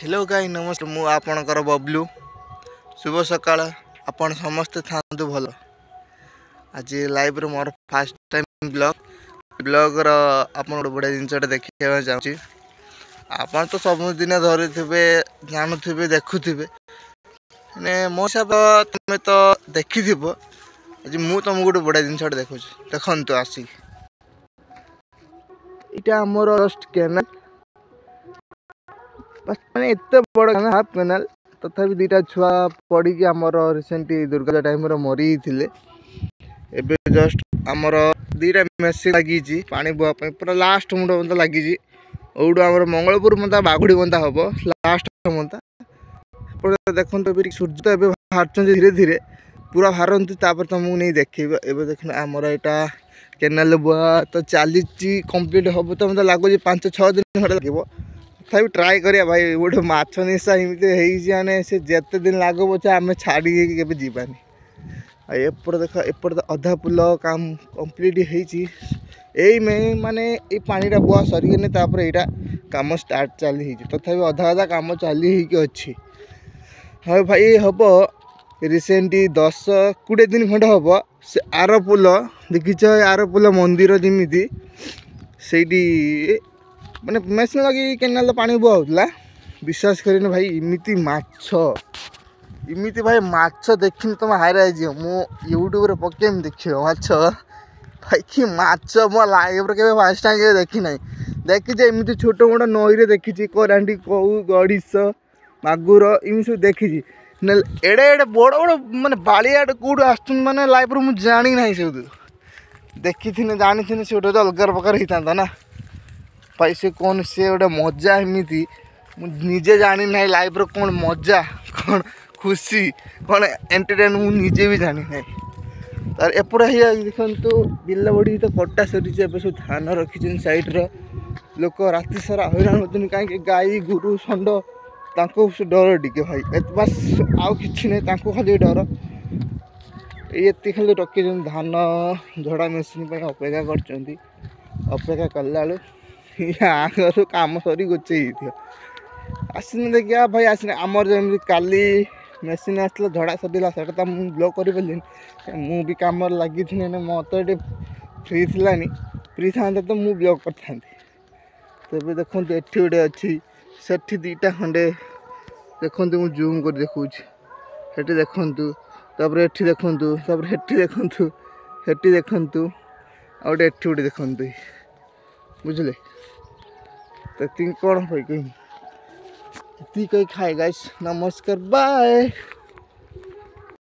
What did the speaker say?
Hello गाई नमस्कार मु आपणकर बबलू शुभ सकाळ आपण समस्ते थांतु भल आज लाइव रो मोर फर्स्ट टाइम ब्लॉग आपण गोटे बढ़िया जिनसा देखा चाहूँगी आपण तो सबुदिन धरी जानूे देखुवे मो हिसाब तुम तो देखि आज मु तुमको गोटे बढ़िया जिनसा देखु देखु आसी इटा आमर जस्ट केनाल माने एत बड़ हाफ केनाल तथापि दुईटा छुआ पड़ी आमर रिसेंटली दुर्गा टाइम मरी थे एबे जस्ट आमर दुईटा मेसीन लगी पानी बुआई पूरा लास्ट मुंड बंदा लगी ओडू आमर मंगलपुर मंदा बागुड़ी बंदा हम लास्ट मंदा देखो सूर्य तो बाहर धीरे धीरे पूरा बाहर तुमको नहीं देखेब एवं देख आमर यहाँ केनाल बुआ तो चली कंप्लीट हम तो मतलब लगुच 5-6 दिन लगे तथा ट्राए करिया भाई गोटे माछ निशा एमती से जिते दिन लागो पचे आम छाड़ी के जीवानी एपट देख एपट तो अधा पुल काम कंप्लीट यही में माने ये पानीटा बुआ सरीगने यहाँ कम स्टार्ट चली तथा अधा अधा कम चली अच्छी हाँ भाई हम रिसेंटली 10-20 दिन खंड हम से आर पुल देखीच आर पुल मंदिर जमी से माने मेसिन लगी केनाल पानी बुआ विश्वास करें भाई इमिती इमिती भाई माछ देखनी तुम हाईराइज मु यूट्यूब पकेम देख माछ भाई कि माछ मो लाइव के फास्ट टाइम देखी ना देखी एमती छोट मोट नई देखी करांडी कौ गड़िश मागुर इम सब देखी एड़े एड़े बड़ बड़ माने बाड़ियाड कौट आस माने लाइव मुझे जानी ना सब देखी थी जानी थी से गोटे अलग प्रकार होता ना भाई से कौन से गोटे मजा एमती निजे जानी ना लाइफ रो कौन मजा कौन खुशी कौन एंटरटेन मुझे भी जानी ना तार एपट देखो बिल बड़ी तो कटा सरी सब धान रखी साइड लोक राति सारा हैरान होती कहीं गाई गुरु षंड डर टे भाई बस आउ कि नहीं खाली डर ये खाली रखी धान झड़ा मेसीन अपेक्षा करपेक्षा कला आगर कम सरी गोचे आसने देखिए भाई आसने आमर जमी काली मेसीन आसला झड़ा सरीला से ब्लॉक कर मु भी कम लगी थी मत ये फ्री थी फ्री था तो मुझे ब्लॉक कर तेज देखो ये गोटे अच्छी से दुईटा खंडे देखो मुझे जूम कर देखा से देखु ये देखु हेटी देखु हेटी देखु आ गए एटी गोटे देखु बुझे तो कौन कही कही खाए गाइस नमस्कार बाय।